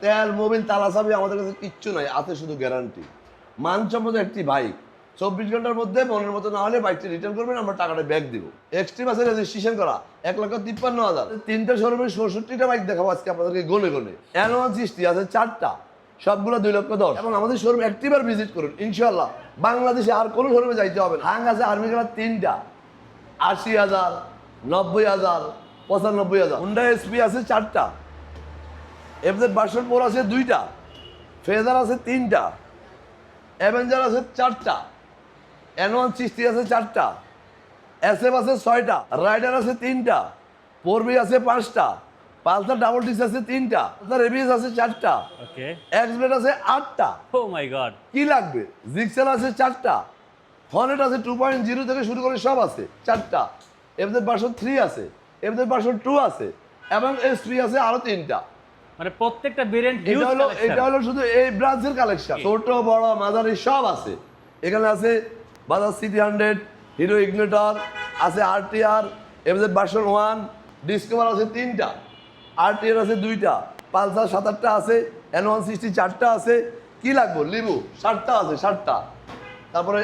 তেল মোবিল তালা চাবি আমাদের কাছে কিচ্ছু নাই, আছে শুধু গ্যারান্টি। মানসম্মত একটি বাইক 24 ঘন্টার মধ্যে মনের মতো না হলে বাইকটি রিটার্ন করবেন, আমরা টাকাটা ব্যাক দিব। এক্সট্রিম আছে রেজিস্ট্রেশন করা 1,53,000। তিনটা শোরুমে 66টা বাইক দেখাবো আজকে আপনাদেরকে গনে গনে। N160 আছে 4টা, সবগুলো 2,10,000। এবং আমাদের শোরুম একটিবার ভিজিট করুন, ইনশাল্লাহ বাংলাদেশে আর কোনো শোরুমে যাইতে হবে না। হাং আছে আর্মি কালার 3টা, 80,000, 90,000, 95,000। হুন্ডা এসপি আছে 4টা, এফজেড ভার্সন 4 আছে 2টা, ফেজার আছে 3টা, অ্যাভেঞ্জার আছে 4টা, N160 আছে 4টা, SF আছে 6টা, রাইডার আছে 3টা, 4B আছে 5টা, পালসার ডাবল ডিস্ক আছে 3টা, পালসার এবিএস আছে 4টা, ওকে, এক্সব্লেড আছে 8টা। ও মাই গড, কি লাগবে? জিক্সেল আছে 4টা, হর্নেট আছে 2.0 থেকে শুরু করে সব আছে 4টা, এফজেড ভার্সন 3 আছে, এফজেড ভার্সন 2 আছে, এবং এসপি আছে আরো 3টা। মানে প্রত্যেকটা ভেরিয়েন্ট এটা হলো শুধু এই ব্রাঞ্চের কালেকশন, ছোট বড় মাঝারি সব আছে এখানে। আছে বাজাজ সিটি 100, হিরো ইগনিটর আছে, আরটিআর, এফজেড ভার্সন 1, ডিসকভার আছে 3টা, আরটিআর আছে 2টা, পালসার 7-8টা আছে, N160 4টা আছে। কি লাগবে? লিবু 7টা আছে, 7টা। তারপরে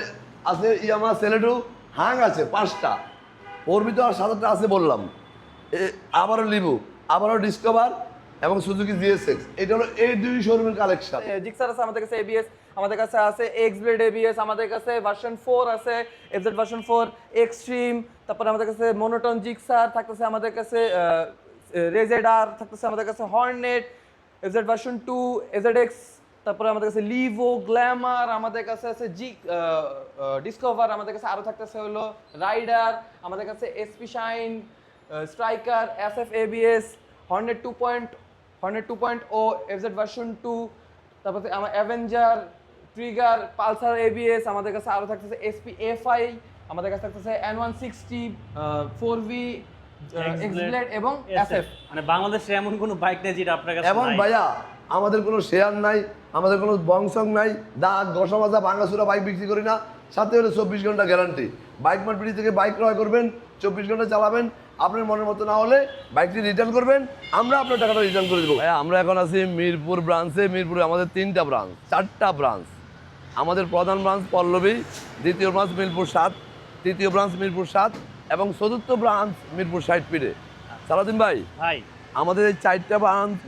আছে ইয়ামা সেলেডো, হাং আছে 5টা, ওর ভিতরে আর 7-8টা আছে বললাম। আবারও লিবু, আবারও ডিসকভার এবং সুজুকি জিএসএক্স। এটা হলো এই দুই শোরুমের কালেকশন। জিক্সার আছে আমাদের কাছে, এবিএস আমাদের কাছে আছে, এক্সব্লেড এবিএস আমাদের কাছে, ভার্সন 4 আছে, এফজেড ভার্সন 4 এক্সট্রিম, তারপরে আমাদের কাছে মনোটন জিক্সার থাকতেছে, আমাদের কাছে রেজেডার থাকতেছে, আমাদের কাছে হর্নেট, এফজেড ভার্সন 2, এজেডএক্স, তারপরে আমাদের কাছে লিভো, গ্ল্যামার, আমাদের কাছে আছে ডিসকভার, আমাদের কাছে আরো থাকতেছে হলো রাইডার, আমাদের কাছে SP shine, striker, SF ABS, Hornet 2.0, FZ version 2, তারপরে আমার অ্যাভেঞ্জার, ট্রিগার, পালসার এবিএস, আমাদের কাছে আরো থাকতেছে এসপি এফআই, আমাদের কাছে থাকতেছে N160, 4V, এক্সব্লেড এবং এসএফ। মানে বাংলাদেশে এমন কোনো বাইক নেই যেটা আপনার কাছে এবং নাই। ভাইয়া আমাদের কোনো শেয়ার নাই, আমাদের কোনো বংশং নাই, দাগ ঘষা মাজা ভাঙাচুরা বাইক বিক্রি করি না। সাথে হলো 24 ঘন্টা গ্যারান্টি। বাইক মার্কেট থেকে বাইক ক্রয় করবেন, 24 ঘন্টা চালাবেন, আপনার মনের মতো না হলে বাইকটি রিটার্ন করবেন, আমরা আপনার টাকাটা রিটার্ন করে দেবো। ভাইয়া আমরা এখন আছি মিরপুর ব্রাঞ্চে। মিরপুরে আমাদের 3টা ব্রাঞ্চ, 4টা ব্রাঞ্চ। আমাদের প্রধান ব্রাঞ্চ পল্লবী, দ্বিতীয় ব্রাঞ্চ মিরপুর 7, তৃতীয় ব্রাঞ্চ মিরপুর 7 এবং চতুর্থ ব্রাঞ্চ মিরপুর 60 ফিটে। সালাউদ্দিন ভাই, ভাই আমাদের এই 4টা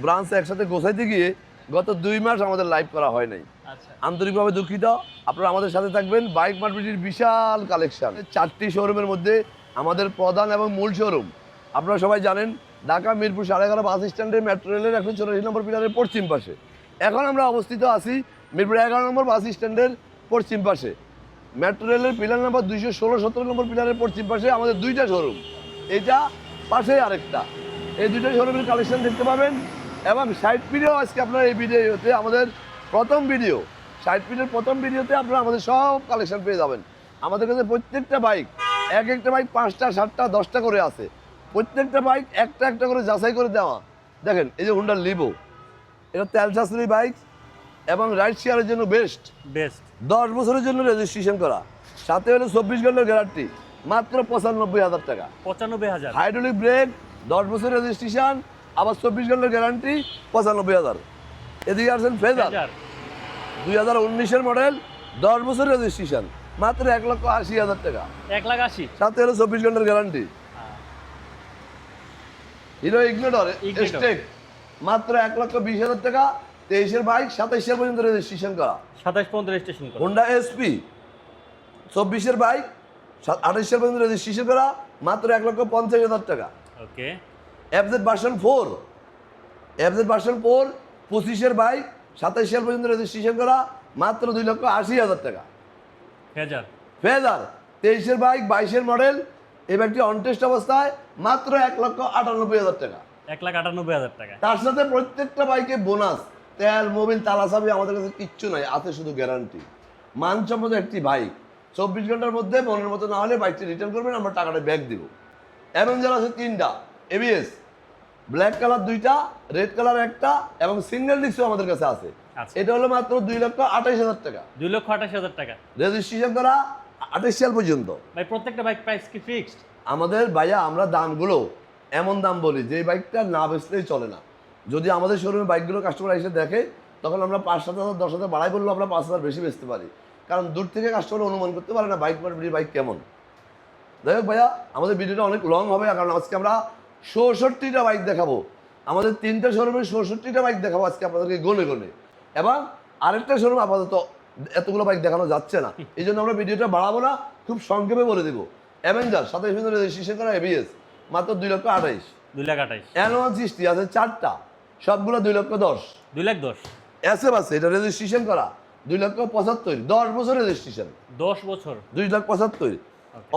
ব্রাঞ্চ একসাথে গোছাইতে গিয়ে গত 2 মাস আমাদের লাইভ করা হয় নাই। আচ্ছা, আন্তরিকভাবে দুঃখিত। আপনারা আমাদের সাথে থাকবেন। বাইক মার্কেটের বিশাল কালেকশন, 4টি শোরুমের মধ্যে আমাদের প্রধান এবং মূল শোরুম আপনারা সবাই জানেন ঢাকা মিরপুর 11:30 বাস স্ট্যান্ডে মেট্রো রেলের 184 নম্বর পিলারের পশ্চিম পাশে। এখন আমরা অবস্থিত আছি মিরপুর 11 নম্বর বাস স্ট্যান্ডের পশ্চিম পাশে, মেট্রো রেলের পিলার নম্বর 216-17 নম্বর পিলারের পশ্চিম পাশে আমাদের 2টা শোরুম। এটা পাশে আরেকটা, এই 2টা শোরুমের কালেকশন দেখতে পাবেন। এবং 60 ফিটেও আজকে আপনারা এই ভিডিওতে আমাদের প্রথম ভিডিও, 60 ফিটের প্রথম ভিডিওতে আপনারা আমাদের সব কালেকশন পেয়ে যাবেন। আমাদের কাছে প্রত্যেকটা বাইক, একটা বাইক 5টা 7টা 10টা করে আছে। প্রত্যেকটা বাইক একটা একটা করে যাচাই করে দেওয়া। দেখেন এই যে হুন্ডা লিভো, এটা তেল সাশ্রয়ী বাইক এবং রাইড শেয়ারের জন্য বেস্ট। 10 বছরের জন্য রেজিস্ট্রেশন করা, সাথে হলো 24 ঘন্টার গ্যারান্টি, মাত্র 95,000 টাকা। 95,000 হাইড্রোলিক ব্রেক, 10 বছর রেজিস্ট্রেশন, আবার 24 ঘন্টার গ্যারান্টি, 95,000। এদিকে আসেন ফেজার, 2019-এর মডেল, 10 বছর রেজিস্ট্রেশন, মাত্র 1,80,000 টাকা। 1,80,000 সাথে হলো 24 ঘন্টার গ্যারান্টি। হিরো ইগনিটর স্টেক, মাত্র 1,20,000 টাকা। 23-এর বাইক, 27 সাল পর্যন্ত রেজিস্ট্রেশন করা। 27 পর্যন্ত রেজিস্ট্রেশন করা। হোন্ডা এসপি, 24-এর বাইক, 28 সাল পর্যন্ত রেজিস্ট্রেশন করা, মাত্র 1,50,000 টাকা। Okay, FZ version 4, FZ version 4, 25-এর বাইক, 27 সাল পর্যন্ত রেজিস্ট্রেশন করা, মাত্র 2,80,000 টাকা। ফেজার, ফেজার, 23-এর বাইক, 22-এর মডেল, এই বাইকটি অনটেস্ট অবস্থায়, মাত্র 1,98,000 টাকা। 1,98,000 টাকা। তার সাথে প্রত্যেকটা বাইকে বোনাস, তেল মোবিল তালা চাবি আমাদের কাছে কিচ্ছু নাই, আছে শুধু গ্যারান্টি। মানসম্মত একটি বাইক 24 ঘন্টার মধ্যে মনের মতো না হলে বাইকটি রিটার্ন করবেন, আমরা টাকাটা ব্যাক দিব। অ্যাভেঞ্জার আছে 3টা, এবিএস, ব্ল্যাক কালার 2টা, রেড কালার 1টা এবং সিঙ্গেল ডিস্কও আমাদের কাছে আছে। এটা হলো মাত্র 2,28,000 টাকা। 2,28,000 টাকা রেজিস্ট্রেশন করা 28 সাল পর্যন্ত। ভাই প্রত্যেকটা বাইক প্রাইস কি ফিক্সড? আমাদের ভাইয়া আমরা দামগুলো এমন দাম বলি যে বাইকটা না বেচলেই চলে না। যদি আমাদের শোরুমে বাইকগুলো কাস্টমার এসে দেখে তখন আমরা 5-7 হাজার 10 হাজার বাড়াই বললেও আমরা 5 হাজার বেশি বেচতে পারি, কারণ দূর থেকে কাস্টমার অনুমান করতে পারে না বাইক মার্কেটের বাইক কেমন। যাই হোক ভাইয়া, আমাদের ভিডিওটা অনেক লং হবে, কারণ আজকে আমরা 66টা বাইক দেখাবো। আমাদের 3টে শোরুমে 66টা বাইক দেখাবো আজকে আপনাদেরকে গনে গনে, এবং আরেকটা শোরুম আপাতত এতগুলো বাইক দেখানো যাচ্ছে না, এই জন্য আমরা ভিডিওটা বাড়াবো না, খুব সংক্ষেপে বলে দেবো। অ্যাভেঞ্জার 27 রেজিস্ট্রেশন করা ABS মাত্র 2,28,000। 2,28,000। N160 আছে 4টা, সবগুলো 2,10,000। 2,10,000। এসএফ আছে, এটা রেজিস্ট্রেশন করা 2,75,000, 10 বছর রেজিস্ট্রেশন, 10 বছর। 2,75,000।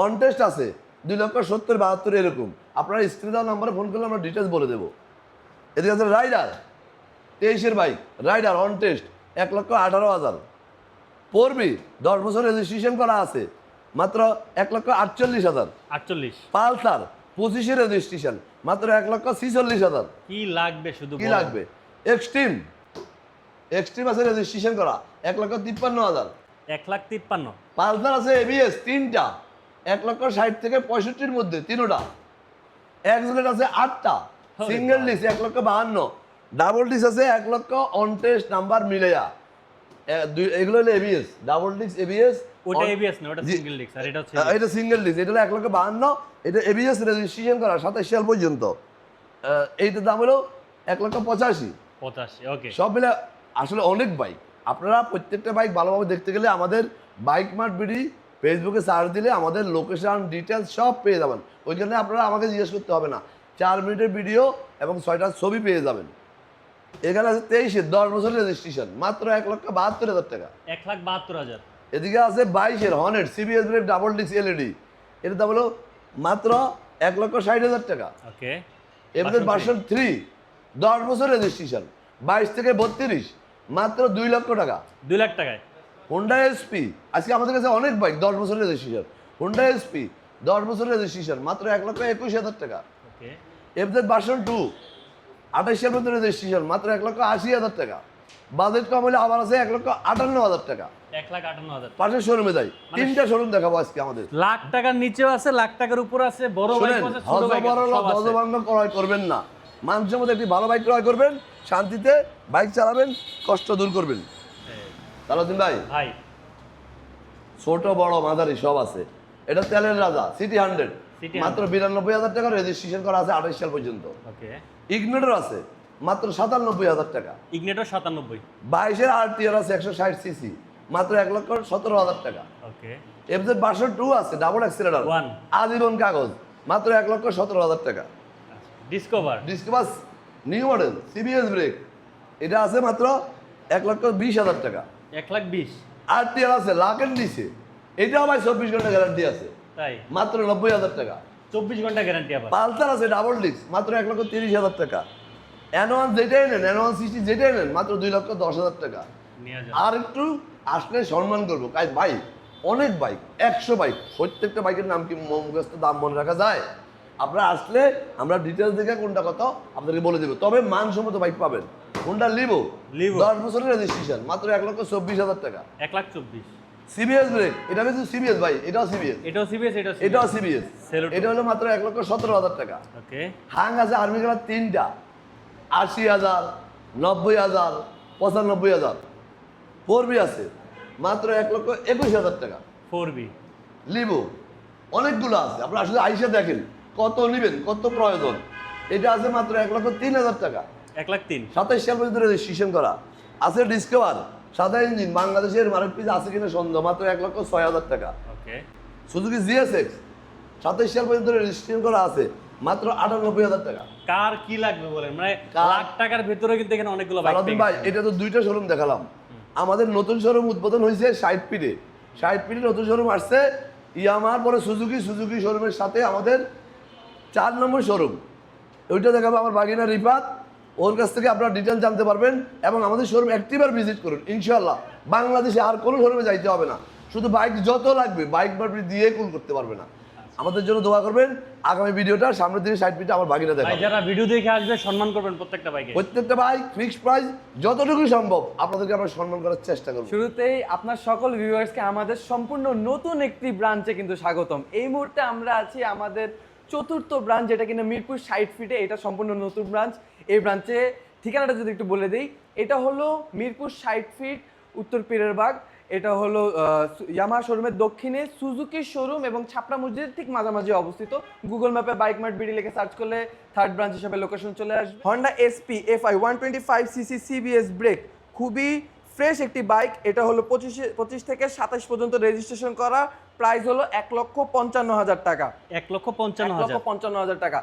অন টেস্ট আছে 2,70,000, 72 এরকম। আপনারা স্ক্রিনে দেওয়া নাম্বারে ফোন করলে আমরা ডিটেলস বলে দেবো। এদিকে আছে রাইডার 23-এর বাইক, রাইডার অন টেস্ট 1,18,000। পড়বি 10 বছর রেজিস্ট্রেশন করা আছে মাত্র 1,48,000। 48। পালসার 25-এর রেজিস্ট্রেশন মাত্র 1,46,000। কি লাগবে শুধু কি বলো। লাগবে? এক্সট্রিম আছে রেজিস্ট্রেশন করা 1,53,000। 1,53,000। পালসার আছে ABS 3টা 1,60,000 থেকে 65-র মধ্যে 3টা। এক্সেলেট আছে 8টা, সিঙ্গেল ডিস্ক 1,52,000, ডাবল ডিস্ক আছে 1,00,000 অন টেস্ট নাম্বার মিলেয়া। এগুলো হলো ABS, ডাবল ডিস্ক ABS। ওটা ABS না, ওটা সিঙ্গেল ডিস্ক, আর এটা হচ্ছে এটা সিঙ্গেল ডিস্ক, এটা হলো 1,52,000, এটা ABS রেজিস্ট্রেশন করা 27 সাল পর্যন্ত। এইটার দাম হলো 1,85,000। 85। ওকে। সব মিলে আসলে অনেক বাইক। আপনারা প্রত্যেকটা বাইক ভালোভাবে দেখতে গেলে আমাদের বাইক মার্ট বিডি ফেসবুকে সার্চ দিলে আমাদের লোকেশন ডিটেলস সব পেয়ে যাবেন। ওইখানে আপনারা আমাকে জিজ্ঞেস করতে হবে না, 4 মিনিটের ভিডিও এবং 6টা ছবি পেয়ে যাবেন। এখানে আছে 23-এর 10 বছর রেজিস্ট্রেশন মাত্র 1,72,000 টাকা। 1,72,000। এদিকে আছে 22-এর Hornet CBS brake double disc LED, এর দাম হলো মাত্র 1,60,000 টাকা। ওকে। এবার ভার্সন 3 10 বছর রেজিস্ট্রেশন 22 থেকে 32 মাত্র 2 লক্ষ টাকা। 2 লাখ টাকায়। হোন্ডা SP, আজকে আমাদের কাছে অনেক বাইক 10 বছর রেজিস্ট্রেশন। হোন্ডা SP 10 বছর রেজিস্ট্রেশন মাত্র 1,21,000 টাকা। ওকে। এফজেড ভার্সন 2 28 সালের মধ্যে রেজিস্ট্রেশন মাত্র 1,80,000 টাকা। বাজেট কম হলে আবার আছে 1,58,000 টাকা। 1,58,000। পাশের শোরুমে যাই, 3টা শোরুম দেখাবো আজকে আমাদের। লাখ টাকার নিচেও আছে, লাখ টাকার উপর আছে, বড় বাইক শুনেন, আছে, ছোট বাইক আছে, সব আছে। হজবরল ক্রয় করবেন না, মানুষের মধ্যে একটি ভালো বাইক ক্রয় করবেন, শান্তিতে বাইক চালাবেন, কষ্ট দূর করবেন। তাহলে ভাই ভাই ছোট বড় মাঝারি সব আছে। এটা তেলের রাজা সিটি 100 City মাত্র 92,000 টাকা রেজিস্ট্রেশন করা আছে 28 সাল পর্যন্ত। ওকে। ইগনিটর আছে মাত্র 97,000 টাকা। ইগনিটর 97। 22-এর RTR আছে 160 সিসি মাত্র 1,17,000 টাকা। ওকে। এফজেড ভার্সন 2 আছে ডাবল অ্যাক্সিলারেটর 1 আজীবন কাগজ মাত্র 1,17,000 টাকা। Discover Discover new model CBS brake, এটা আছে মাত্র 1,20,000 টাকা। 1,20,000। RTR আছে লাকেন দিছে, এটাও ভাই 24 ঘন্টা গ্যারান্টি আছে তাই মাত্র 90,000 টাকা। 24 ঘন্টা গ্যারান্টি আবার। পালসার আছে ডাবল ডিস্ক মাত্র 1,30,000 টাকা। N1 যেটাই নেন, N160 যেটাই নেন মাত্র 2,10,000 টাকা। নিয়ে যাও। আর একটু আসলে সম্মান করবো, কাজ ভাই অনেক বাইক 100 বাইক, প্রত্যেকটা বাইকের নাম কি মুখস্থ দাম মনে রাখা যায়? আপনারা আসলে আমরা ডিটেলস দেখে কোনটা কত আপনাদেরকে বলে দেবো, তবে মানসম্মত বাইক পাবেন। হোন্ডা লিভো 10 বছরের রেজিস্ট্রেশন মাত্র 1,24,000 টাকা। 1,24,000। CBS ব্রেক, এটা কিন্তু CBS ভাই, এটাও CBS, এটাও সিবিএস, এটাও CBS, Cellotron। এটা হলো মাত্র 1,17,000 টাকা। ওকে। হাং আছে আর্মি কালার 3টা 80,000, 90,000, 95,000। 4B আছে মাত্র 1,21,000 টাকা। 4B। লিভো অনেকগুলো আছে, আপনারা আসলে আইসা দেখেন কত নেবেন, কত প্রয়োজন। এটা আছে মাত্র 1,03,000 টাকা। 1,03,000। 27 সাল পর্যন্ত রেজিস্ট্রেশন করা আছে। ডিসকভার সাদা ইঞ্জিন, বাংলাদেশের মার্কেট পিস আছে কিনা সন্দেহ, মাত্র 1,06,000 টাকা। ওকে। সুজুকি GSX 27 সাল পর্যন্ত রেজিস্ট্রেশন করা আছে মাত্র 98,000 টাকা। কার কি লাগবে বলেন, মানে কার- লাখ টাকার ভিতরে কিন্তু এখানে অনেকগুলো বাইক সারাদিন ভাই, এটা তো 2টা শোরুম দেখালাম। আমাদের নতুন শোরুম উদ্বোধন হয়েছে 60 ফিটে, 60 ফিটে নতুন শোরুম আসছে। ইয়ামার পরে সুজুকি শোরুমের সাথে আমাদের 4 নম্বর শোরুম, ওইটা দেখাবো আমার বাগিনা রিফাত, ওর কাছ থেকে আপনারা ডিটেল জানতে পারবেন। এবং আমাদের শোরুম একটিবার ভিজিট করুন, ইনশাল্লাহ বাংলাদেশে আর কোনো শোরুমে যাইতে হবে না, শুধু বাইক যত লাগবে বাইক মার্কেট দিয়ে কোন করতে পারবে না। আমাদের জন্য দোয়া করবেন। আগামী ভিডিওটা সামনের দিকে 60 ফিটে আমার বাগিনা ভাই দেখাবো। যারা ভিডিও দেখে আসবে সম্মান করবেন প্রত্যেকটা বাইকে। প্রত্যেকটা বাইক ফিক্সড প্রাইস, যতটুকু সম্ভব আপনাদেরকে আমরা সম্মান করার চেষ্টা করবো। শুরুতেই আপনার সকল ভিউয়ার্সকে আমাদের সম্পূর্ণ নতুন একটি ব্রাঞ্চে কিন্তু স্বাগতম। এই মুহূর্তে আমরা আছি আমাদের চতুর্থ ব্রাঞ্চ, যেটা কিনা মিরপুর 60 ফিটে, এটা সম্পূর্ণ নতুন ব্রাঞ্চ। এই ব্রাঞ্চে ঠিকানাটা যদি একটু বলে দিই, এটা হলো মিরপুর 60 ফিট উত্তর পীরের বাগ। এটা হলো ইয়ামাহা শোরুমের দক্ষিণে সুজুকি শোরুম এবং ছাপড়া মসজিদের ঠিক মাঝামাঝি অবস্থিত। গুগল ম্যাপে বাইক মার্ট বিডি লিখে সার্চ করলে থার্ড ব্রাঞ্চ হিসেবে লোকেশন চলে আসবে। Honda SP FI 125 CC CBS brake, খুবই ফ্রেশ একটি বাইক। এটা হলো 25 থেকে 27 পর্যন্ত রেজিস্ট্রেশন করা, প্রাইস হলো 1,55,000 টাকা। 1,55,000 টাকা।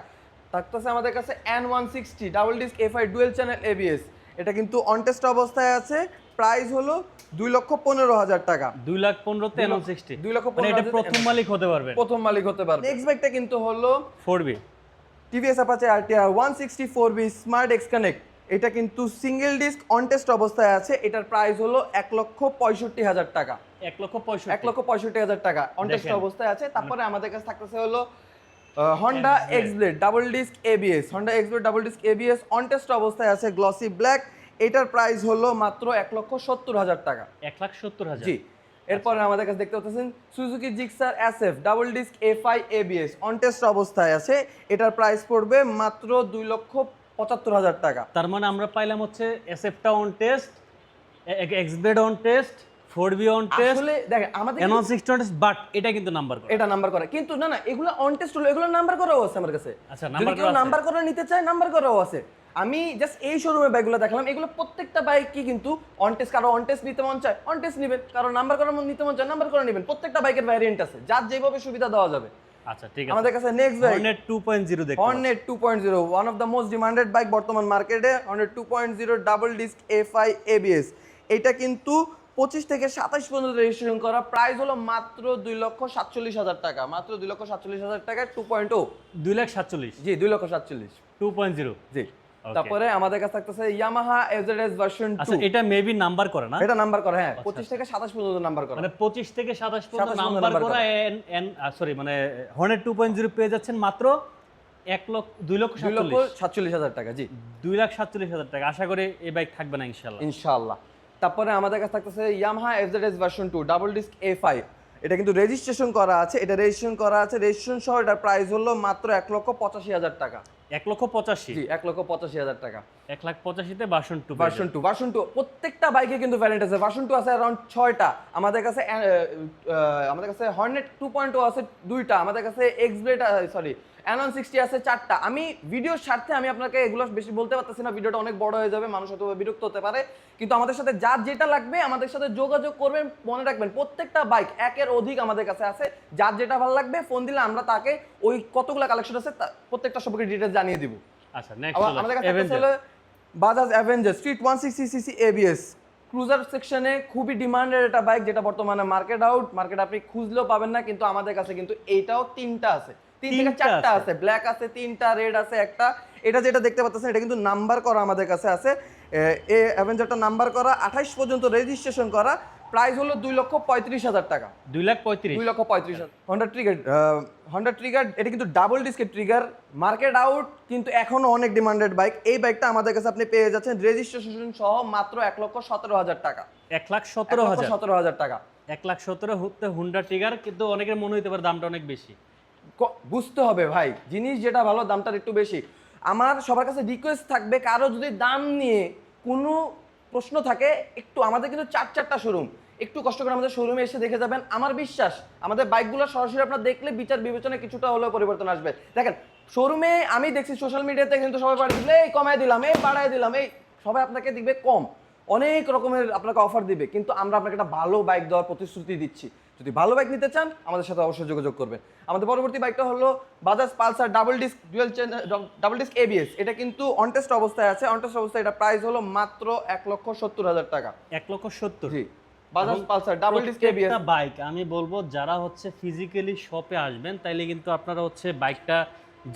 থাকতেছে আমাদের কাছে N160 double disc FI dual channel ABS, এটা কিন্তু অন টেস্ট অবস্থায় আছে, প্রাইস হলো 2,15,000 টাকা। 2,15,000 তে N160, 2,15,000 মানে এটা প্রথম মালিক হতে পারবে। প্রথম মালিক হতে পারবে। নেক্সট বাইকটা কিন্তু হলো 4B TVS Apache RTR 164B smart x connect. এটা কিন্তু সিঙ্গেল ডিস্ক অন টেস্ট অবস্থায় আছে, এটার প্রাইস হলো 1,65,000 টাকা। 1,65,000 টাকা অন টেস্ট অবস্থায় আছে। তারপরে আমাদের কাছে থাকতেছে হলো Honda X-Blade double disc ABS, Honda X-Blade double disc ABS on test অবস্থায় আছে, গ্লসি ব্ল্যাক। এটার প্রাইস হলো মাত্র 1,70,000 টাকা। 1,70,000 জি। এরপরে আমাদের কাছে দেখতে পাচ্ছেন Suzuki Gixxer SF double disc FI ABS on test অবস্থায় আছে, এটার প্রাইস পড়বে মাত্র 2,75,000 টাকা। তার মানে আমরা পাইলাম হচ্ছে এসএফটা on test, Xblade on test, 4B on test, আসলে দেখেন আমাদের N160 অন টেস্ট, বাট এটা কিন্তু নাম্বার করে। এটা নাম্বার করা, কিন্তু না এগুলো অন টেস্ট হলো, এগুলো নাম্বার করাও আছে আমার কাছে। আচ্ছা, যদি নাম্বার কেউ করা নাম্বার করা নিতে চায় নাম্বার করাও আছে। আমি জাস্ট এই শোরুমের বাইকগুলো দেখালাম, এগুলো প্রত্যেকটা বাইকই কিন্তু অন টেস্ট, কারো অন টেস্ট নিতে মন চায় অন টেস্ট নেবেন, কারো নাম্বার করা নিতে মন চায় নাম্বার করে নেবেন। প্রত্যেকটা বাইকের ভ্যারিয়েন্ট আছে, যার যেভাবে সুবিধা দেওয়া যাবে। আচ্ছা ঠিক আছে। আমাদের কাছে নেক্সট বাইক হর্নেট 2.0 দেখতে Hornet 2.0, one of the most demanded bike বর্তমান মার্কেটে। Hornet 2.0 double disc FI ABS, এটা কিন্তু 25 থেকে 27 পর্যন্ত রেজিস্ট্রেশন করা, প্রাইস হলো মাত্র 2,47,000 টাকা। মাত্র 2,47,000 টাকা 2.0। 2,47,000 জি 2,47,000 2.0। জি। তারপরে আমাদের কাছে থাকতেছে ইয়ামাহা এজএডএস ভার্সন 2। আচ্ছা, এটা মেবি নাম্বার করে না? এটা নাম্বার করা, হ্যাঁ 25 থেকে 27 পর্যন্ত নাম্বার করা, মানে 25 থেকে 27 পর্যন্ত 27 নাম্বার নাম্বার করা। সরি, মানে হর্নেট 2.0 পেয়ে যাচ্ছেন মাত্র 2,47,000 টাকা। জি 2,47,000 টাকা। আশা করি এই বাইক থাকবে না ইনশাআল্লাহ। ইনশাআল্লাহ। তারপরে আমাদের কাছে থাকতেছে Yamaha FZS version 2 double disc A5, এটা কিন্তু রেজিস্ট্রেশন করা আছে, রেজিস্ট্রেশন সহ এটার প্রাইস হলো মাত্র 1,85,000 টাকা। 1,85,000 জি 1,85,000 টাকা। 1,85,000 তে ভার্সন 2। ভার্সন 2 প্রত্যেকটা বাইকে কিন্তু ভ্যারিয়েন্ট আছে। ভার্সন 2 আছে अराउंड 6টা। আমাদের কাছে হর্নেট 2.0 আছে 2টা। আমাদের কাছে এক্সব্লেড সরি N160 আছে 4টা। আমি ভিডিওর স্বার্থে আমি আপনাকে এগুলো বেশি বলতে পারতেছি না, ভিডিওটা অনেক বড় হয়ে যাবে, মানুষ হয়তো বিরক্ত হতে পারে। কিন্তু আমাদের সাথে যার যেটা লাগবে আমাদের সাথে যোগাযোগ করবেন। মনে রাখবেন প্রত্যেকটা বাইক একের অধিক আমাদের কাছে আছে, যার যেটা ভালো লাগবে ফোন দিলে আমরা তাকে ওই কতগুলো কালেকশন আছে প্রত্যেকটা সম্পর্কে ডিটেইলস জানিয়ে দিব। আচ্ছা, নেক্সট আমাদের কাছে হলো Bajaj Avenger street 160 CC ABS cruiser সেকশনে খুবই ডিমান্ডেড একটা বাইক, যেটা বর্তমানে মার্কেট আপনি খুঁজলেও পাবেন না। কিন্তু আমাদের কাছে কিন্তু এইটাও 3টা আছে, 3 থেকে 4টা আছে, ব্ল্যাক আছে 3টা, রেড আছে একটা। এটা যেটা দেখতে পাচ্ছেন এটা কিন্তু নাম্বার করা আমাদের কাছে আছে। এই অ্যাভেঞ্জারটা নাম্বার করা, 28 পর্যন্ত রেজিস্ট্রেশন করা, প্রাইস হলো 2,35,000 টাকা। 2,35,000 হন্ডা ট্রিগার এটা কিন্তু ডাবল ডিস্কের ট্রিগার, মার্কেট আউট কিন্তু এখনো অনেক ডিমান্ডেড বাইক। এই বাইকটা আমাদের কাছে আপনি পেয়ে যাচ্ছেন রেজিস্ট্রেশন সহ মাত্র 1,17,000 টাকা। 1,17,000 টাকা। 1,17,000 হতে হুন্ডা ট্রিগার, কিন্তু অনেকের মনে হতে পারে দামটা অনেক বেশি। বুঝতে হবে ভাই, জিনিস যেটা ভালো দামটা একটু বেশি। আমার সবার কাছে রিকোয়েস্ট থাকবে, কারো যদি দাম নিয়ে কোনো প্রশ্ন থাকে, একটু আমাদের কিন্তু 4টা শোরুম, একটু কষ্ট করে আমাদের শোরুমে এসে দেখে যাবেন। আমার বিশ্বাস আমাদের বাইকগুলো সরাসরি আপনার দেখলে বিচার বিবেচনায় কিছুটা হলেও পরিবর্তন আসবে। দেখেন শোরুমে আমি দেখছি সোশ্যাল মিডিয়াতে কিন্তু সবাই বাড়ি দিলে এই কমায় দিলাম, এই বাড়ায় দিলাম, এই সবাই আপনাকে দিবে কম, অনেক রকমের আপনাকে অফার দিবে, কিন্তু আমরা আপনাকে একটা ভালো বাইক দেওয়ার প্রতিশ্রুতি দিচ্ছি। যদি ভালো বাইক নিতে চান আমাদের সাথে অবশ্যই যোগাযোগ করবেন। আমাদের পরবর্তী বাইকটা হলো Bajaj Pulsar double disc ABS, এটা কিন্তু অন টেস্ট অবস্থায় আছে। অন টেস্ট অবস্থায় এটা প্রাইস হলো মাত্র 1,70,000 টাকা। 1,70,000 জি Bajaj Pulsar double disc ABS bike. আমি বলবো যারা হচ্ছে ফিজিক্যালি শপে আসবেন তাইলে কিন্তু আপনারা হচ্ছে বাইকটা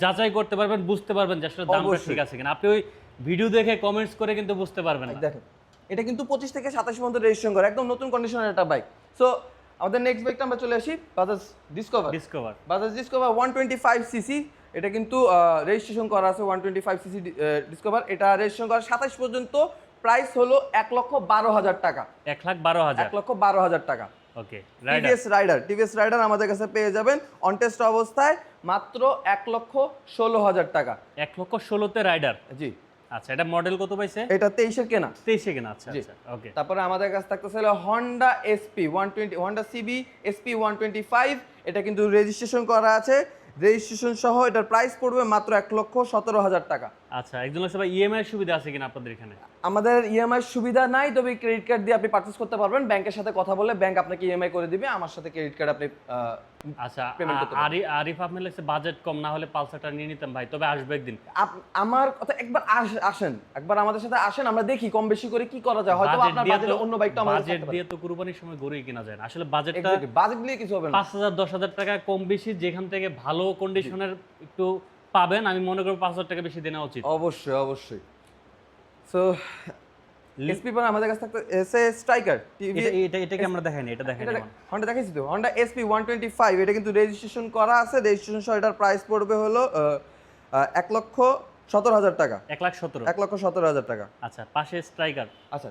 যাচাই করতে পারবেন, বুঝতে পারবেন যে আসলে দামটা ঠিক আছে কিনা। আপনি ওই ভিডিও দেখে কমেন্টস করে কিন্তু বুঝতে পারবেন না। দেখেন এটা কিন্তু 25 থেকে 27 পর্যন্ত রেজিস্ট্রেশন করা, একদম নতুন কন্ডিশনের একটা বাইক। সো আমাদের নেক্সট বাইকটা আমরা চলে আসি Bajaj discover. Bajaj discover 125 CC, এটা কিন্তু রেজিস্ট্রেশন করা আছে 125 সিসি ডিসকভার। এটা রেজিস্ট্রেশন করা 27 পর্যন্ত, প্রাইস হলো 1,12,000 টাকা। 1,12,000 টাকা। ওকে। টিভিএস রাইডার আমাদের কাছে পেয়ে যাবেন অন টেস্ট অবস্থায় মাত্র 1,16,000 টাকা। 1,16,000 তে রাইডার। জি আচ্ছা, এটা মডেল কত পাইছে? এটা 23 কেনা। 23 কেনা। আচ্ছা জি। আচ্ছা, ওকে। তারপরে আমাদের কাছে থাকতেছে হলো Honda SP 120, Honda CB SP 125, এটা কিন্তু রেজিস্ট্রেশন করা আছে, রেজিস্ট্রেশন সহ এটার প্রাইস পড়বে মাত্র 1,17,000 টাকা। আচ্ছা, একজন লোক সবাই ইএমআই এর সুবিধা আছে কিনা আপনাদের এখানে? আমাদের ইএমআই সুবিধা নাই, তবে ক্রেডিট কার্ড দিয়ে আপনি পারচেজ করতে পারবেন। ব্যাংকের সাথে কথা বলে ব্যাংক আপনাকে ইএমআই করে দিবে, আমার সাথে ক্রেডিট কার্ড আপনি আচ্ছা, পেমেন্ট করতে পারবেন। আরিফ আপনি লাগছে বাজেট কম, না হলে পালসারটা নিয়ে নিতাম ভাই, তবে আসবে একদিন। আমার কথা একবার আসেন, একবার আমাদের সাথে আসেন, আমরা দেখি কম বেশি করে কি করা যায়। হয়তো আপনার বাজেটে অন্য বাইকটা আমাদের বাজেট দিয়ে তো কুরবানির সময় গরুই কিনা যায় না। আসলে বাজেটটা বাজেট নিয়ে কিছু হবে না। 5,000 10,000 টাকা কম বেশি যেখান থেকে ভালো কন্ডিশনের একটু পাবেন, আমি মনে করি 5,000 টাকা বেশি দেওয়া উচিত। অবশ্যই অবশ্যই। সো এসপি পর আমাদের কাছে থাকতে এসএ স্ট্রাইকার টিভি, এটা কি আমরা দেখাইনি? এটা দেখাইনি আমার। হন্ডা দেখাইছি তো, হন্ডা এসপি 125, এটা কিন্তু রেজিস্ট্রেশন করা আছে, রেজিস্ট্রেশন সহ এটার প্রাইস পড়বে হলো 1,17,000 টাকা। 1,17,000। 1,17,000 টাকা। আচ্ছা, পাশে স্ট্রাইকার। আচ্ছা,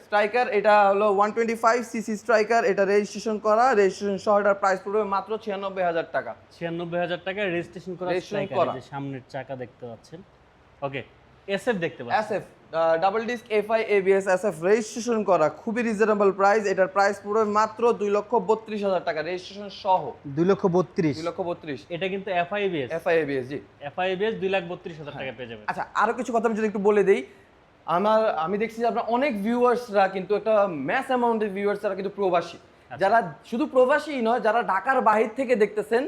স্ট্রাইকার এটা হলো 125 সিসি স্ট্রাইকার, এটা রেজিস্ট্রেশন করা, রেজিস্ট্রেশন সহ এটার প্রাইস পড়বে মাত্র 96,000 টাকা। 96,000 টাকা রেজিস্ট্রেশন করা স্ট্রাইকার, যে সামনের চাকা দেখতে পাচ্ছেন। ওকে, এসএফ দেখতে পাচ্ছেন। SF double disc FI ABS SF registration করা, খুবই রিজনেবল প্রাইস, এটার প্রাইস পড়বে মাত্র 2,32,000 টাকা রেজিস্ট্রেশন সহ। 2,32,000। 2,32,000 এটা কিন্তু এফআইবিএস। এফআইএবিএস, জি। এফআইবিএস 2,32,000 টাকা পেয়ে যাবেন। আচ্ছা, আরো কিছু কথা আমি যদি একটু বলে দেই, আমি দেখছি যে আপনার অনেক ভিউয়ার্সরা কিন্তু একটা ম্যাস অ্যামাউন্টের ভিউয়ার্সরা কিন্তু প্রবাসী, যারা শুধু প্রবাসী নয়, যারা ঢাকার বাহির থেকে দেখতেছেন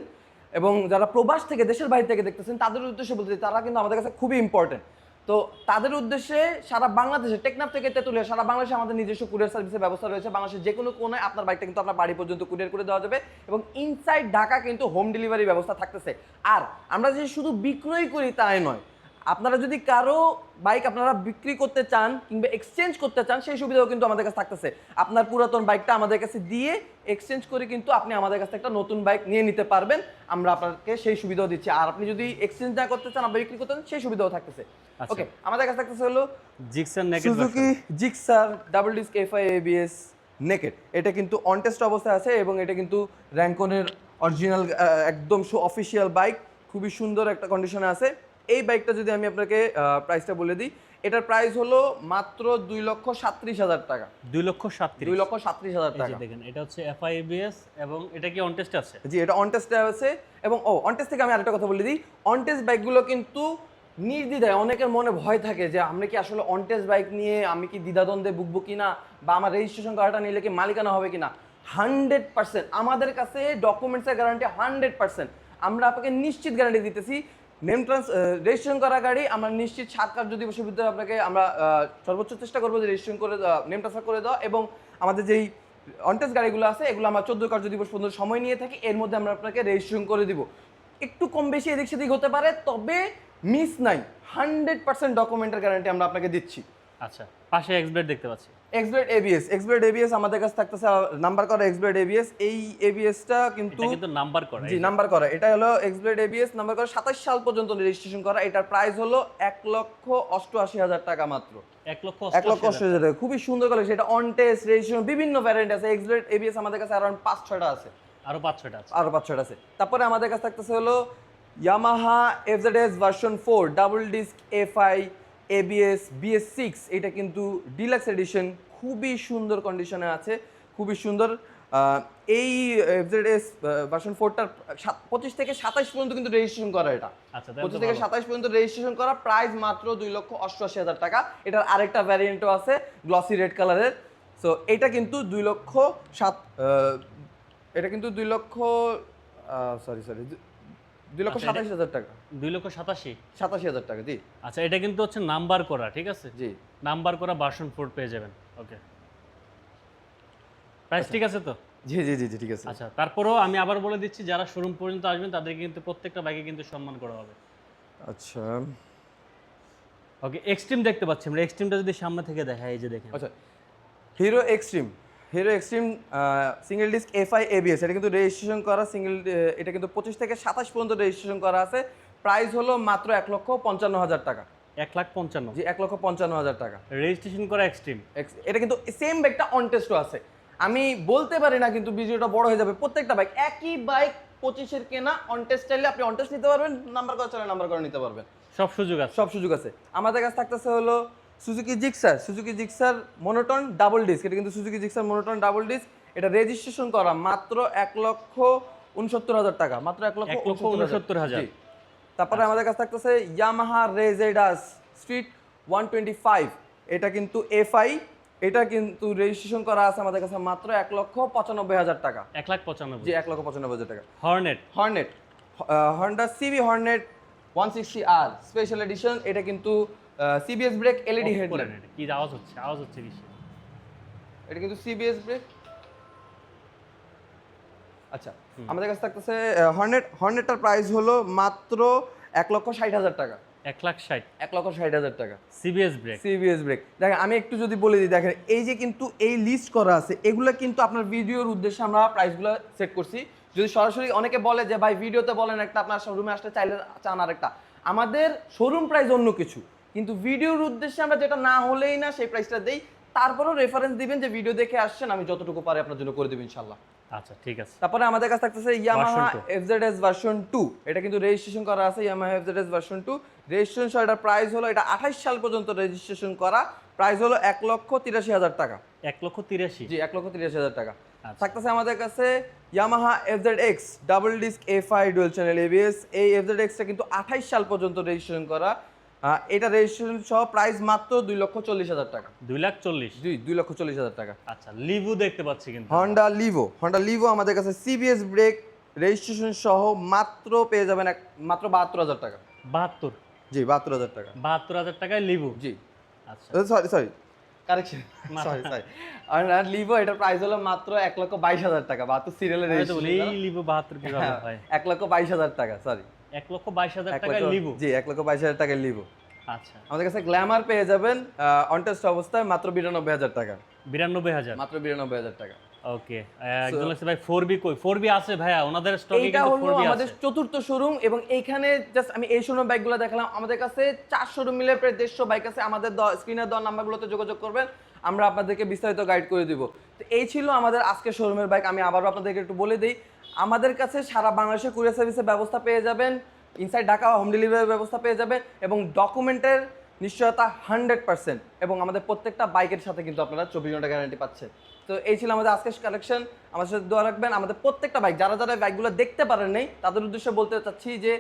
এবং যারা প্রবাস থেকে দেশের বাইরে থেকে দেখতেছেন, তাদের উদ্দেশ্যে বলতে চাই, তারা কিন্তু আমাদের কাছে খুবই ইম্পর্টেন্ট। তো তাদের উদ্দেশ্যে সারা বাংলাদেশে, টেকনাফ থেকে তেতুলিয়া, সারা বাংলাদেশে আমাদের নিজস্ব কুরিয়ার সার্ভিসের ব্যবস্থা রয়েছে। বাংলাদেশের যে কোনো কোনায় আপনার বাইকটা কিন্তু আপনার বাড়ি পর্যন্ত কুরিয়ার করে দেওয়া যাবে, এবং ইনসাইড ঢাকা কিন্তু হোম ডেলিভারি ব্যবস্থা থাকতেছে। আর আমরা যে শুধু বিক্রয় করি তাই নয়, আপনারা যদি কারো বাইক আপনারা বিক্রি করতে চান কিংবা এক্সচেঞ্জ করতে চান, সেই সুবিধাও কিন্তু আমাদের কাছে থাকতেছে। আপনার পুরাতন বাইকটা আমাদের কাছে দিয়ে এক্সচেঞ্জ করে কিন্তু আপনি আমাদের কাছে একটা নতুন বাইক নিয়ে নিতে পারবেন, আমরা আপনাকে সেই সুবিধাও দিচ্ছি। আর আপনি যদি এক্সচেঞ্জ না করতে চান, আমরা বিক্রি করতে চান, সেই সুবিধাও থাকতেছে। ওকে, আমাদের কাছে থাকতেছে হলো Gixxer naked, Suzuki Gixxer double disc FI ABS naked, এটা কিন্তু অন টেস্ট অবস্থায় আছে, এবং এটা কিন্তু র্যাঙ্কনের অরিজিনাল একদম অফিসিয়াল বাইক, খুবই সুন্দর একটা কন্ডিশনে আছে। এই বাইকটা যদি আমি আপনাকে প্রাইসটা বলে দিই, এটার প্রাইস হলো মাত্র 2,37,000 টাকা। 2,37,000। 2,37,000 টাকা। দেখেন, এটা হচ্ছে এফআইবিএস, এবং এটা কি অন টেস্টে আছে? জি, এটা অন টেস্টে আছে। এবং অন টেস্ট থেকে আমি আরেকটা কথা বলে দিই, অন টেস্ট বাইকগুলো কিন্তু নির্দ্বিধায়, অনেকের মনে ভয় থাকে যে আমরা কি আসলে অন টেস্ট বাইক নিয়ে আমি কি দ্বিধাদ্বন্দ্বে ভুগবো কিনা, বা আমার রেজিস্ট্রেশন করাটা নিলে কি মালিকানা হবে কিনা। 100% আমাদের কাছে ডকুমেন্টসের গ্যারান্টি 100%, আমরা আপনাকে নিশ্চিত গ্যারান্টি দিতেছি। রেজিস্ট্রেশন করা গাড়ি আমরা নিশ্চিত 7 কার্য দিবসের ভিতরে আপনাকে আমরা সর্বোচ্চ চেষ্টা করবো যে রেজিস্ট্রেশন করে নেম ট্রান্সফার করে দেওয়া, এবং আমাদের যেই অনটেস্ট গাড়িগুলো আছে এগুলো আমরা 14 কার্য দিবস পর্যন্ত সময় নিয়ে থাকি, এর মধ্যে আমরা আপনাকে রেজিস্ট্রেশন করে দিব। একটু কম বেশি এদিক সেদিক হতে পারে, তবে মিস নাই, 100% ডকুমেন্টের গ্যারান্টি আমরা আপনাকে দিচ্ছি। আচ্ছা, পাশে এক্সব্লেড দেখতে পাচ্ছি। এক্সব্লেড এবিএস আমাদের কাছে থাকতেছে নাম্বার করা এক্সব্লেড এবিএস। এই এবিএসটা কিন্তু নাম্বার করা, জি নাম্বার করা, এটা হলো এক্সব্লেড এবিএস নাম্বার করা, 27 সাল পর্যন্ত রেজিস্ট্রেশন করা। এটার প্রাইস হলো 1,88,000 টাকা মাত্র। 1,88,000 টাকা, খুবই সুন্দর কালেকশন। এটা অন টেস্ট রেজিস্ট্রেশন বিভিন্ন ভ্যারিয়েন্ট আছে। এক্সব্লেড এবিএস আমাদের কাছে আরাউন্ড 5-6টা আছে, আরো 5-6টা আছে, আরো 5-6টা আছে। তারপরে আমাদের কাছে থাকতেছে হলো Yamaha FZS version 4 double disc FI ABS BS6, এটা কিন্তু ডিলাক্স এডিশন, খুবই সুন্দর কন্ডিশনে আছে, খুবই সুন্দর। এই এফজেডএস ভার্সন 4টার 25 থেকে 27 পর্যন্ত কিন্তু রেজিস্ট্রেশন করা, এটা 25 থেকে 27 পর্যন্ত রেজিস্ট্রেশন করা, প্রাইস মাত্র 2,88,000 টাকা। এটার আরেকটা ভ্যারিয়েন্টও আছে গ্লসি রেড কালারের। সো এটা কিন্তু 2,27,000 টাকা। 2,87,000 টাকা, জি। আচ্ছা, এটা কিন্তু হচ্ছে নাম্বার করা, ঠিক আছে? জি, নাম্বার করা ভার্সন 4 পেয়ে যাবেন। ওকে, প্রাইস ঠিক আছে তো? জি জি জি জি ঠিক আছে। আচ্ছা, তারপরেও আমি আবার বলে দিচ্ছি, যারা শোরুম পর্যন্ত আসবেন তাদেরকে কিন্তু প্রত্যেকটা বাইকে কিন্তু সম্মান করা হবে। আচ্ছা, ওকে, এক্সট্রিম দেখতে পাচ্ছি আমরা। এক্সট্রিমটা যদি সামনে থেকে দেখাই, এই যে দেখেন। আচ্ছা, Hero Xtreme single disc FI ABS, এটা কিন্তু রেজিস্ট্রেশন করা সিঙ্গেল, এটা কিন্তু 25 থেকে 27 পর্যন্ত রেজিস্ট্রেশন করা আছে। প্রাইস হলো মাত্র 1,55,000 টাকা। 1,55,000? জি, 1,55,000 টাকা রেজিস্ট্রেশন করা এক্সট্রিম। এটা কিন্তু সেম বাইকটা অন টেস্টও আছে। আমি বলতে পারি না, কিন্তু ভিডিওটা বড় হয়ে যাবে। প্রত্যেকটা বাইক একই বাইক, 25-এর কেনা, অন টেস্ট চাইলে আপনি অন টেস্ট নিতে পারবেন, নাম্বার করা চাইলে নাম্বার করে নিতে পারবেন। সব সুযোগ আছে। সব সুযোগ আছে। আমাদের কাছে থাকতেছে হলো Suzuki Gixxer monotone double disc. এটা কিন্তু Suzuki Gixxer monotone double disc. এটা রেজিস্ট্রেশন করা মাত্র 1,69,000 টাকা, মাত্র 1,69,000। জি। তারপরে আমাদের কাছে থাকতেছে ইয়ামাহা রেজেডাস স্ট্রিট 125। এটা কিন্তু এফআই, এটা কিন্তু রেজিস্ট্রেশন করা আছে আমাদের কাছে মাত্র 1,95,000 টাকা। 1,95,000। জি, 1,95,000 টাকা। Hornet Honda CB Hornet 160R special edition. এটা কিন্তু সিবিএস ব্রেক, এলইডি হেডলাইট। কি আওয়াজ হচ্ছে কিসে? এটা কিন্তু সিবিএস ব্রেক। আচ্ছা, আমাদের কাছে থাকতেছে হর্নেটটার প্রাইস হলো মাত্র 1,60,000 টাকা। 1,60,000। 1,60,000 টাকা। CBS brake. দেখেন আমি একটু যদি বলে দিই, দেখেন এই যে কিন্তু এই লিস্ট করা আছে, এগুলো কিন্তু আপনার ভিডিওর উদ্দেশ্যে আমরা প্রাইসগুলো সেট করছি। যদি সরাসরি অনেকে বলে যে ভাই ভিডিওতে বলেন একটা, আপনার শোরুমে আসতে চাইলে চান আরেকটা, আমাদের শোরুম প্রাইস অন্য কিছু, কিন্তু ভিডিওর উদ্দেশ্যে আমরা যেটা না হলেই না সেই প্রাইসটা দেই। তারপরেও রেফারেন্স দিবেন যে ভিডিও দেখে আসছেন, আমি যতটুকু পারি আপনার জন্য করে দেব ইনশাআল্লাহ। আচ্ছা, ঠিক আছে। তারপরে আমাদের কাছে থাকতেছে ইয়ামাহা Version 2। FZS version 2। এটা কিন্তু রেজিস্ট্রেশন করা আছে ইয়ামাহা FZS ভার্সন 2। রেজিস্ট্রেশন সহ এটার প্রাইস হলো, এটা 28 সাল পর্যন্ত রেজিস্ট্রেশন করা, প্রাইস হলো 1,83,000 টাকা। 1,83,000। জি, 1,83,000 টাকা। আচ্ছা। থাকতেছে আমাদের কাছে Yamaha FZX double disc FI dual channel ABS. এই FZX টা কিন্তু 28 সাল পর্যন্ত রেজিস্ট্রেশন করা। এটা রেজিস্ট্রেশন সহ প্রাইস মাত্র 2,40,000 টাকা। 2,40,000। জি, 2,40,000 টাকা। আচ্ছা, লিভু দেখতে পাচ্ছি কিন্তু। হন্ডা লিভো আমাদের কাছে সিবিএস ব্রেক রেজিস্ট্রেশন সহ মাত্র পেয়ে যাবেন মাত্র 72,000 টাকা। 72। জি, 72,000 টাকা। 72,000 টাকায় লিভু। জি, আচ্ছা, সরি কারেকশন, সরি। আর লিভো এটার প্রাইস হলো মাত্র 1,22,000 টাকা। 72 সিরিয়ালের আমি তো বলি রেজিস্ট্রেশন। এই লিভু 72 কিভাবে হয়? 1,22,000 টাকা, সরি। 1,22,000 টাকায় লিভু। জি, 1,22,000 টাকার লিভো। আচ্ছা, আমাদের কাছে গ্ল্যামার পেয়ে যাবেন অনটেস্ট অবস্থায় মাত্র 92,000 টাকা। 92,000। মাত্র 92,000 টাকা। ওকে, একজন লাগছে ভাই 4B কই? 4B আছে ভাইয়া, ওনাদের স্টকে এইটা কিন্তু হলো 4B আমাদের আছে। চতুর্থ শোরুম, এবং এইখানে জাস্ট আমি এই শোরুম বাইকগুলো দেখালাম। আমাদের কাছে 4 শোরুম মিলে প্রায় 150 বাইক আছে। আমাদের স্ক্রিনে দেওয়া নাম্বারগুলোতে যোগাযোগ করবেন, আমরা আপনাদেরকে বিস্তারিত গাইড করে দিব। তো এই ছিল আমাদের আজকে শোরুমের বাইক। আমি আবারও আপনাদেরকে একটু বলে দিই, আমাদের কাছে সারা বাংলাদেশে কুরিয়ার সার্ভিসের ব্যবস্থা পেয়ে যাবেন, ইনসাইড ঢাকা হোম ডেলিভারির ব্যবস্থা পেয়ে যাবেন, এবং ডকুমেন্টের নিশ্চয়তা 100%, এবং আমাদের প্রত্যেকটা বাইকের সাথে কিন্তু আপনারা 24 ঘন্টা গ্যারান্টি পাচ্ছেন। তো এই ছিল আমাদের আজকের কালেকশন। আমাদের সাথে দোয়া রাখবেন। আমাদের প্রত্যেকটা বাইক, যারা বাইকগুলো দেখতে পারেন নাই, তাদের উদ্দেশ্যে বলতে চাচ্ছি যে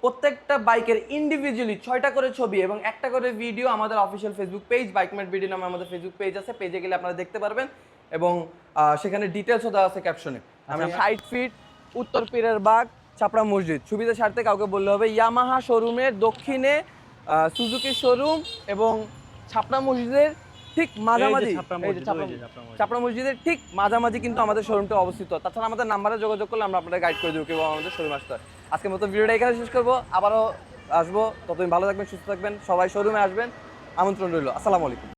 প্রত্যেকটা বাইকের ইন্ডিভিজুয়ালি 6টা করে ছবি এবং 1টা করে ভিডিও আমাদের অফিসিয়াল ফেসবুক পেজ বাইকমেট ভিডিও নামে আমাদের ফেসবুক পেজ আছে। পেজে গেলে আপনারা দেখতে পারবেন, এবং সেখানে ডিটেলসও দেওয়া আছে ক্যাপশনে। আমি 60 ফিট উত্তর পীরের বাগ ছাপড়া মসজিদ, সুবিধা স্বার্থে কাউকে বললে হবে, ইয়ামাহা শোরুমের দক্ষিণে সুজুকি শোরুম, এবং ছাপড়া মসজিদের ঠিক মাঝামাঝি, ছাপড়া মসজিদের ঠিক মাঝামাঝি কিন্তু আমাদের শোরুমটা অবস্থিত। তাছাড়া আমাদের নাম্বারে যোগাযোগ করলে আমরা আপনাদের গাইড করে দেবো কেউ আমাদের শোরুম আসতে। আজকের মতো ভিডিওটা এখানে শেষ করবো, আবারও আসবো। ততদিন ভালো থাকবেন, সুস্থ থাকবেন, সবাই শোরুমে আসবেন, আমন্ত্রণ রইল। আসসালামু আলাইকুম।